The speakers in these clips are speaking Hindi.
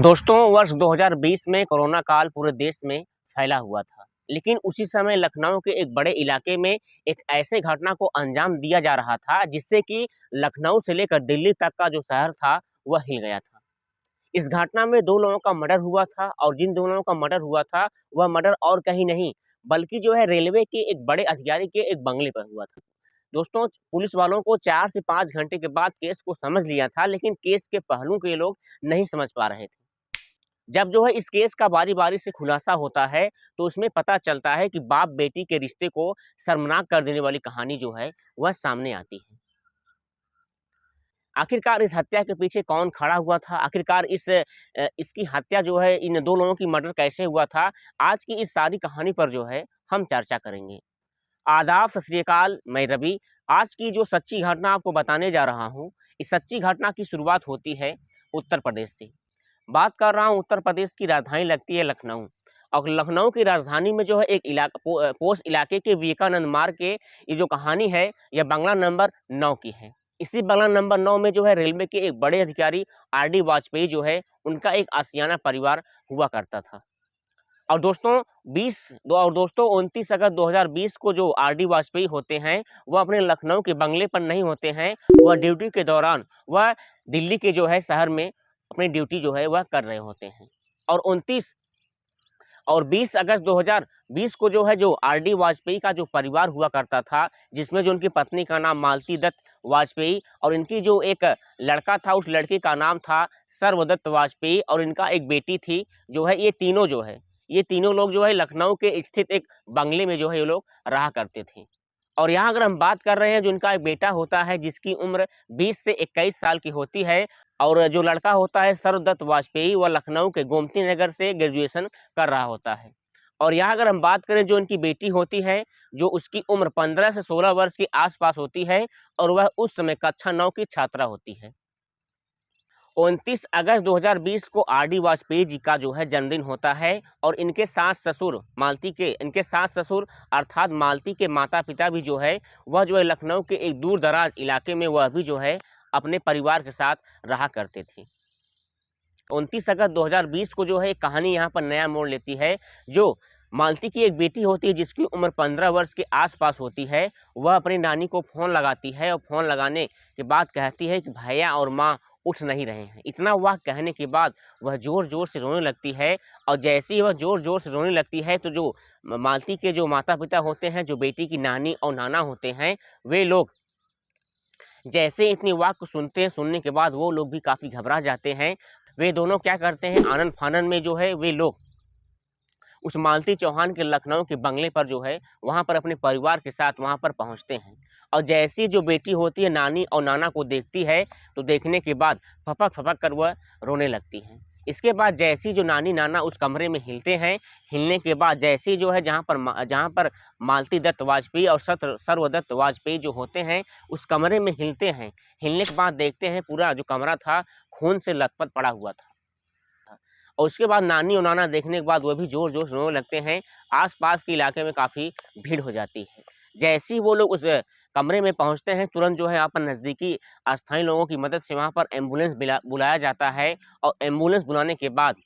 दोस्तों, वर्ष 2020 में कोरोना काल पूरे देश में फैला हुआ था। लेकिन उसी समय लखनऊ के एक बड़े इलाके में एक ऐसे घटना को अंजाम दिया जा रहा था जिससे कि लखनऊ से लेकर दिल्ली तक का जो शहर था वह हिल गया था। इस घटना में 2 लोगों का मर्डर हुआ था और जिन 2 लोगों का मर्डर हुआ था वह मर्डर और कहीं नहीं बल्कि जो है रेलवे के एक बड़े अधिकारी के एक बंगले पर हुआ था। दोस्तों, पुलिस वालों को 4 से 5 घंटे के बाद केस को समझ लिया था, लेकिन केस के पहलुओं को ये लोग नहीं समझ पा रहे थे। जब जो है इस केस का बारी-बारी से खुलासा होता है, तो उसमें पता चलता है कि बाप-बेटी के रिश्ते को शर्मनाक कर देने वाली कहानी जो है, वह सामने आती है। आखिरकार इस हत्या के पीछे कौन खड़ा हुआ था? आखिरकार इसकी हत्या जो है, इन 2 लोगों की मर्डर कैसे हुआ था? आज की इस सारी कहानी पर जो है, हम चर्चा करेंगे। आदाब, सत श्री अकाल, मैं रवि। आज की जो सच्ची घटना आपको बताने जा रहा हूँ, इस सच्ची घटना की शुरुआत होती है उत्तर प्रदेश से। बात कर रहा हूँ उत्तर प्रदेश की राजधानी लगती है लखनऊ और लखनऊ की राजधानी में जो है एक पोस्ट इलाके के विवेकानंद मार्ग के ये जो कहानी है यह बंगला नंबर 9 की है। इसी बंगला नंबर 9 में जो है रेलवे के एक बड़े अधिकारी आर.डी. वाजपेयी जो है उनका एक आशियाना परिवार हुआ करता था। और दोस्तों 29 अगस्त 2020 को जो आर.डी. वाजपेयी होते हैं वह अपने लखनऊ के बंगले पर नहीं होते हैं, वह ड्यूटी के दौरान वह दिल्ली के जो है शहर में अपनी ड्यूटी जो है वह कर रहे होते हैं। और 29 और 20 अगस्त 2020 को जो है जो आर.डी. वाजपेयी का जो परिवार हुआ करता था, जिसमें जो उनकी पत्नी का नाम मालती दत्त वाजपेयी और इनकी जो एक लड़का था उस लड़के का नाम था सर्वदत्त वाजपेयी और इनका एक बेटी थी जो है ये तीनों लोग जो है लखनऊ के स्थित एक बंगले में जो है ये लोग रहा करते थे। और यहाँ अगर हम बात कर रहे हैं जो इनका एक बेटा होता है जिसकी उम्र 20 से 21 साल की होती है और जो लड़का होता है सर्वदत्त वाजपेयी वह लखनऊ के गोमती नगर से ग्रेजुएशन कर रहा होता है। और यहाँ अगर हम बात करें जो इनकी बेटी होती है जो उसकी उम्र 15 से 16 वर्ष के आसपास होती है और वह उस समय कक्षा 9 की छात्रा होती है। 29 अगस्त 2020 को आर.डी. वाजपेयी जी का जो है जन्मदिन होता है और इनके सास ससुर अर्थात मालती के माता-पिता भी जो है वह जो है लखनऊ के एक दूर-दराज इलाके में वह भी जो है अपने परिवार के साथ रहा करते थे। 29 अगस्त 2020 को जो है कहानी यहाँ पर नया मोड़ लेती है। जो मालती की एक बेटी होती है जिसकी उम्र 15 वर्ष के आस-पास होती है, वह अपनी नानी को फ़ोन लगाती है और फ़ोन लगाने के बाद कहती है कि भैया और माँ उठ नहीं रहे हैं। इतना वह कहने के बाद वह ज़ोर-ज़ोर से रोने लगती है और जैसे ही वह ज़ोर-ज़ोर से रोने लगती है तो जो मालती के जो माता-पिता होते हैं, जो बेटी की नानी और नाना होते हैं, वे लोग जैसे इतनी वाक को सुनते हैं, सुनने के बाद वो लोग भी काफ़ी घबरा जाते हैं। वे दोनों क्या करते हैं आनन-फानन में जो है वे लोग उस मालती चौहान के लखनऊ के बंगले पर जो है वहाँ पर अपने परिवार के साथ वहाँ पर पहुँचते हैं। और जैसी जो बेटी होती है नानी और नाना को देखती है तो देखने के बाद फपक-फपक कर वह रोने लगती हैं। इसके बाद जैसी जो नानी नाना उस कमरे में हिलते हैं, हिलने के बाद जैसे जो है जहाँ पर मालती दत्त वाजपेयी और सर्वदत्त वाजपेयी जो होते हैं उस कमरे में हिलते हैं। हिलने के बाद देखते हैं पूरा जो कमरा था खून से लथपथ पड़ा हुआ था। और उसके बाद नानी और नाना देखने के बाद वो भी ज़ोर-ज़ोर से रोने लगते हैं। आस-पास के इलाके में काफ़ी भीड़ हो जाती है। जैसे ही वो लोग उस कमरे में पहुँचते हैं, तुरंत जो है यहाँ पर नज़दीकी स्थानीय लोगों की मदद से वहाँ पर एम्बुलेंस बुलाया जाता है और एम्बुलेंस बुलाने के बाद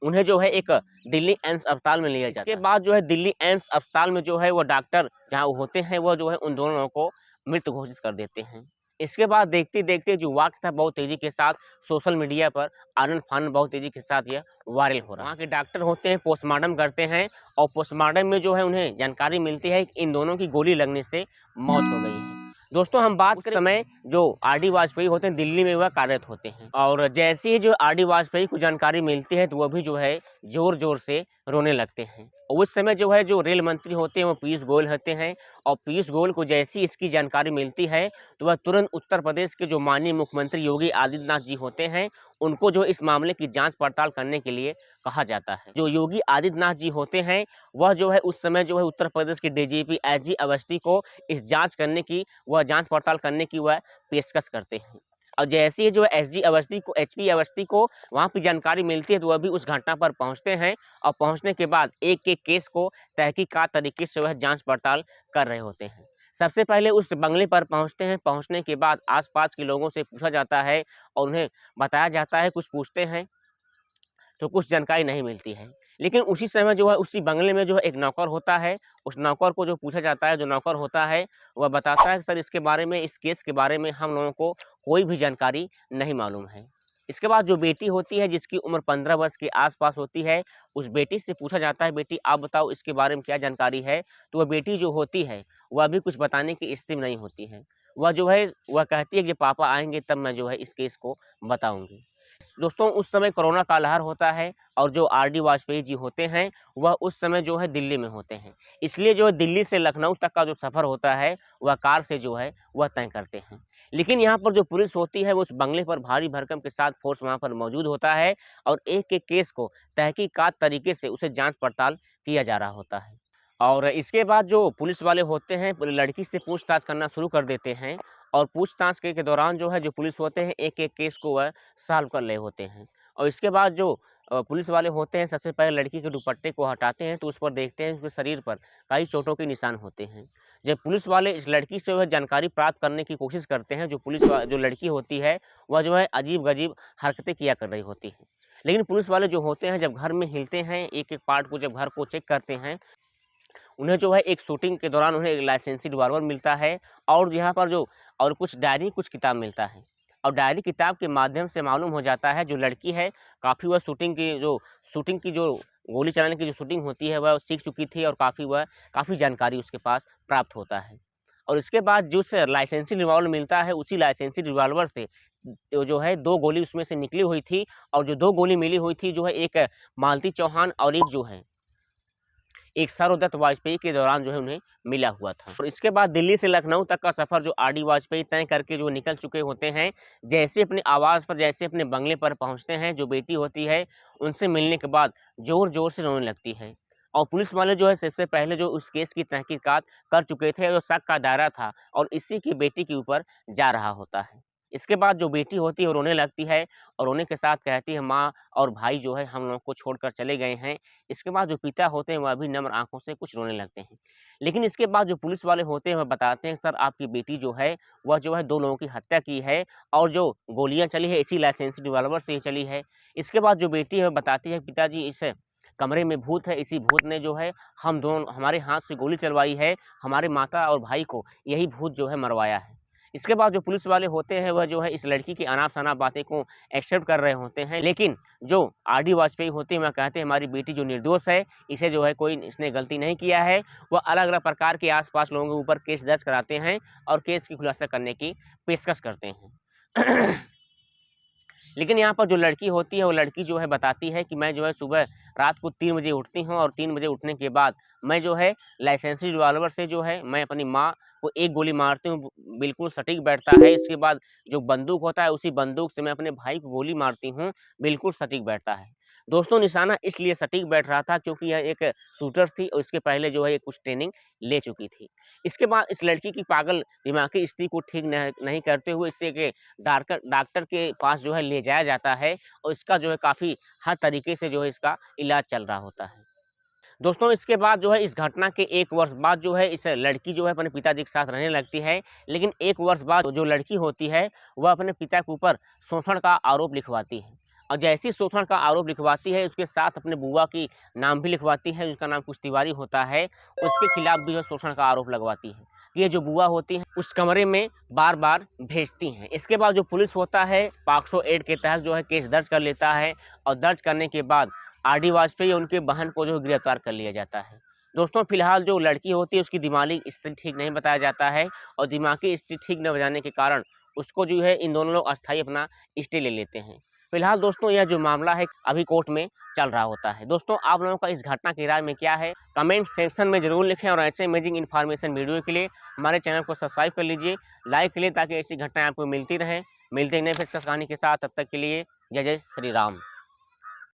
उन्हें जो है एक दिल्ली एम्स अस्पताल में लिया जाता है। इसके बाद जो है दिल्ली एम्स अस्पताल में जो है वो डॉक्टर जहाँ वो होते हैं, वो जो है उन दोनों लोगों को मृत घोषित कर देते हैं। इसके बाद देखते-देखते जो वाक़ था बहुत तेज़ी के साथ सोशल मीडिया पर आनन-फानन बहुत तेज़ी के साथ यह वायरल हो रहा है। वहाँ के डॉक्टर होते हैं, पोस्टमार्टम करते हैं और पोस्टमार्टम में जो है उन्हें जानकारी मिलती है कि इन दोनों की गोली लगने से मौत हो गई है। दोस्तों, हम बात करें समय जो आर.डी. वाजपेयी होते हैं दिल्ली में वह कार्यरत होते हैं और जैसे ही जो आर.डी. वाजपेयी को जानकारी मिलती है तो वह भी जो है ज़ोर-ज़ोर से रोने लगते हैं। और उस समय जो है जो रेल मंत्री होते हैं वो पीयूष गोयल होते हैं और पीयूष गोयल को जैसे ही इसकी जानकारी मिलती है तो वह तुरंत उत्तर प्रदेश के जो माननीय मुख्यमंत्री योगी आदित्यनाथ जी होते हैं उनको जो इस मामले की जाँच पड़ताल करने के लिए कहा जाता है। जो योगी आदित्यनाथ जी होते हैं वह जो है उस समय जो है उत्तर प्रदेश के डीजीपी एसजी अवस्थी को इस जाँच पड़ताल करने की वह पेशकश करते हैं। और जैसे ही जो एचपी अवस्थी को वहाँ की जानकारी मिलती है तो वह भी उस घटना पर पहुँचते हैं और पहुँचने के बाद एक-एक केस को तहकीकात तरीके से वह जाँच पड़ताल कर रहे होते हैं। सबसे पहले उस बंगले पर पहुँचते हैं, पहुँचने के बाद आस-पास के लोगों से पूछा जाता है और उन्हें बताया जाता है, कुछ पूछते हैं तो कुछ जानकारी नहीं मिलती है। लेकिन उसी समय जो है उसी बंगले में जो है एक नौकर होता है, उस नौकर को जो पूछा जाता है, जो नौकर होता है वह बताता है कि सर इसके बारे में, इस केस के बारे में हम लोगों को कोई भी जानकारी नहीं मालूम है। इसके बाद जो बेटी होती है जिसकी उम्र 15 वर्ष के आस-पास होती है, उस बेटी से पूछा जाता है, बेटी आप बताओ इसके बारे में क्या जानकारी है? तो वह बेटी जो होती है, वह भी कुछ बताने की स्थिति में नहीं होती है। वह जो है वह कहती है कि पापा आएँगे तब मैं जो है इस केस को बताऊँगी। दोस्तों उस समय कोरोना का लहर होता है और जो आरडी वाजपेयी जी होते हैं, वह उस समय जो है दिल्ली में होते हैं। इसलिए जो है दिल्ली से लखनऊ तक का जो सफ़र होता है, वह कार से जो है वह तय करते हैं। लेकिन यहाँ पर जो पुलिस होती है, वो उस बंगले पर भारी भरकम के साथ फ़ोर्स वहाँ पर मौजूद होता है और एक-एक केस को तहकीकात तरीके से उसे जाँच-पड़ताल किया जा रहा होता है। और इसके बाद जो पुलिस वाले होते हैं, लड़की से पूछताछ करना शुरू कर देते हैं और पूछताछ के दौरान जो है जो पुलिस होते हैं, एक-एक केस को वह सॉल्व कर रहे होते हैं। और इसके बाद जो पुलिस वाले होते हैं, सबसे पहले लड़की के दुपट्टे को हटाते हैं, तो उस पर देखते हैं उसके शरीर पर कई चोटों के निशान होते हैं। जब पुलिस वाले इस लड़की से वह जानकारी प्राप्त करने की कोशिश करते हैं, जो लड़की होती है, वह जो है अजीब-गजीब हरकतें किया कर रही होती है। लेकिन पुलिस वाले जो होते हैं, जब घर में हिलते हैं, एक-एक पार्ट को जब घर को चेक करते हैं, उन्हें जो है एक शूटिंग के दौरान उन्हें एक लाइसेंसी रिवॉल्वर मिलता है और यहाँ पर जो और कुछ डायरी, कुछ किताब मिलता है। और डायरी किताब के माध्यम से मालूम हो जाता है जो लड़की है काफ़ी वह शूटिंग की जो गोली चलाने की जो शूटिंग होती है वह सीख चुकी थी और काफ़ी जानकारी उसके पास प्राप्त होता है। और इसके बाद जिस लाइसेंसी रिवॉल्वर मिलता है उसी लाइसेंसी रिवॉल्वर से जो है 2 गोली उसमें से निकली हुई थी और जो 2 गोली मिली हुई थी जो है एक मालती चौहान और एक जो है एक सर्वदत्त वाजपेयी के दौरान जो है उन्हें मिला हुआ था। और इसके बाद दिल्ली से लखनऊ तक का सफ़र जो आरडी वाजपेयी तय करके जो निकल चुके होते हैं, जैसे अपने आवास पर, जैसे अपने बंगले पर पहुँचते हैं, जो बेटी होती है उनसे मिलने के बाद ज़ोर-ज़ोर से रोने लगती है। और पुलिस वाले जो है सबसे पहले जो उस केस की तहकीकात कर चुके थे, जो शक का दायरा था और इसी की बेटी के ऊपर जा रहा होता है। इसके बाद जो बेटी होती है वो रोने लगती है और रोने के साथ कहती है माँ और भाई जो है हम लोग को छोड़कर चले गए हैं। इसके बाद जो पिता होते हैं वह भी नम्र आँखों से कुछ रोने लगते हैं। लेकिन इसके बाद जो पुलिस वाले होते हैं वह बताते हैं सर आपकी बेटी जो है वह जो है 2 लोगों की हत्या की है और जो गोलियाँ चली है इसी लाइसेंसी रिवॉल्वर से ही चली है। इसके बाद जो बेटी है वह बताती है पिताजी इस कमरे में भूत है, इसी भूत ने जो है हमारे हाथ से गोली चलवाई है, हमारे माता और भाई को यही भूत जो है मरवाया है। इसके बाद जो पुलिस वाले होते हैं वह जो है इस लड़की की अनाप-शनाप बातें को एक्सेप्ट कर रहे होते हैं। लेकिन जो आरडी वाजपेयी होते हैं वह कहते हैं हमारी बेटी जो निर्दोष है, इसे जो है कोई इसने गलती नहीं किया है। वह अलग-अलग प्रकार के आस-पास लोगों के ऊपर केस दर्ज कराते हैं और केस की खुलासा करने की पेशकश करते हैं। लेकिन यहाँ पर जो लड़की होती है वो लड़की जो है बताती है कि मैं जो है सुबह रात को 3 बजे उठती हूँ और 3 बजे उठने के बाद मैं जो है लाइसेंसी रिवॉल्वर से जो है मैं अपनी माँ को एक गोली मारती हूँ, बिल्कुल सटीक बैठता है। इसके बाद जो बंदूक होता है उसी बंदूक से मैं अपने भाई को गोली मारती हूँ, बिल्कुल सटीक बैठता है। दोस्तों निशाना इसलिए सटीक बैठ रहा था क्योंकि यह एक शूटर थी और इसके पहले जो है ये कुछ ट्रेनिंग ले चुकी थी। इसके बाद इस लड़की की पागल दिमागी स्थिति को ठीक नहीं करते हुए इसे के डॉक्टर के पास जो है ले जाया जाता है और इसका जो है काफ़ी हर तरीके से जो है इसका इलाज चल रहा होता है। दोस्तों इसके बाद जो है इस घटना के 1 वर्ष बाद जो है इस लड़की जो है अपने पिताजी के साथ रहने लगती है। लेकिन 1 वर्ष बाद जो लड़की होती है वह अपने पिता के ऊपर शोषण का आरोप लिखवाती है। और जैसे ही शोषण का आरोप लिखवाती है उसके साथ अपने बुआ की नाम भी लिखवाती है, जिसका नाम कुछ तिवारी होता है, उसके खिलाफ भी जो शोषण का आरोप लगवाती है। ये जो बुआ होती है उस कमरे में बार-बार भेजती हैं। इसके बाद जो पुलिस होता है पॉक्सो एक्ट के तहत जो है केस दर्ज कर लेता है और दर्ज करने के बाद आरडी वाजपेयी और उनके बहन को जो गिरफ्तार कर लिया जाता है। दोस्तों फिलहाल जो लड़की होती है उसकी दिमागी स्थिति ठीक नहीं बताया जाता है और दिमागी स्थिति ठीक न बताने के कारण उसको जो है इन दोनों लोग अस्थायी अपना स्टे ले लेते हैं। फिलहाल दोस्तों यह जो मामला है अभी कोर्ट में चल रहा होता है। दोस्तों आप लोगों का इस घटना की राय में क्या है? कमेंट सेक्शन में ज़रूर लिखें और ऐसे अमेजिंग इन्फॉर्मेशन वीडियो के लिए हमारे चैनल को सब्सक्राइब कर लीजिए, लाइक कर लीजिए ताकि ऐसी घटनाएँ आपको मिलती रहें। मिलते हैं नए पेशकश कहानी के साथ, तब तक के लिए जय जय श्री राम।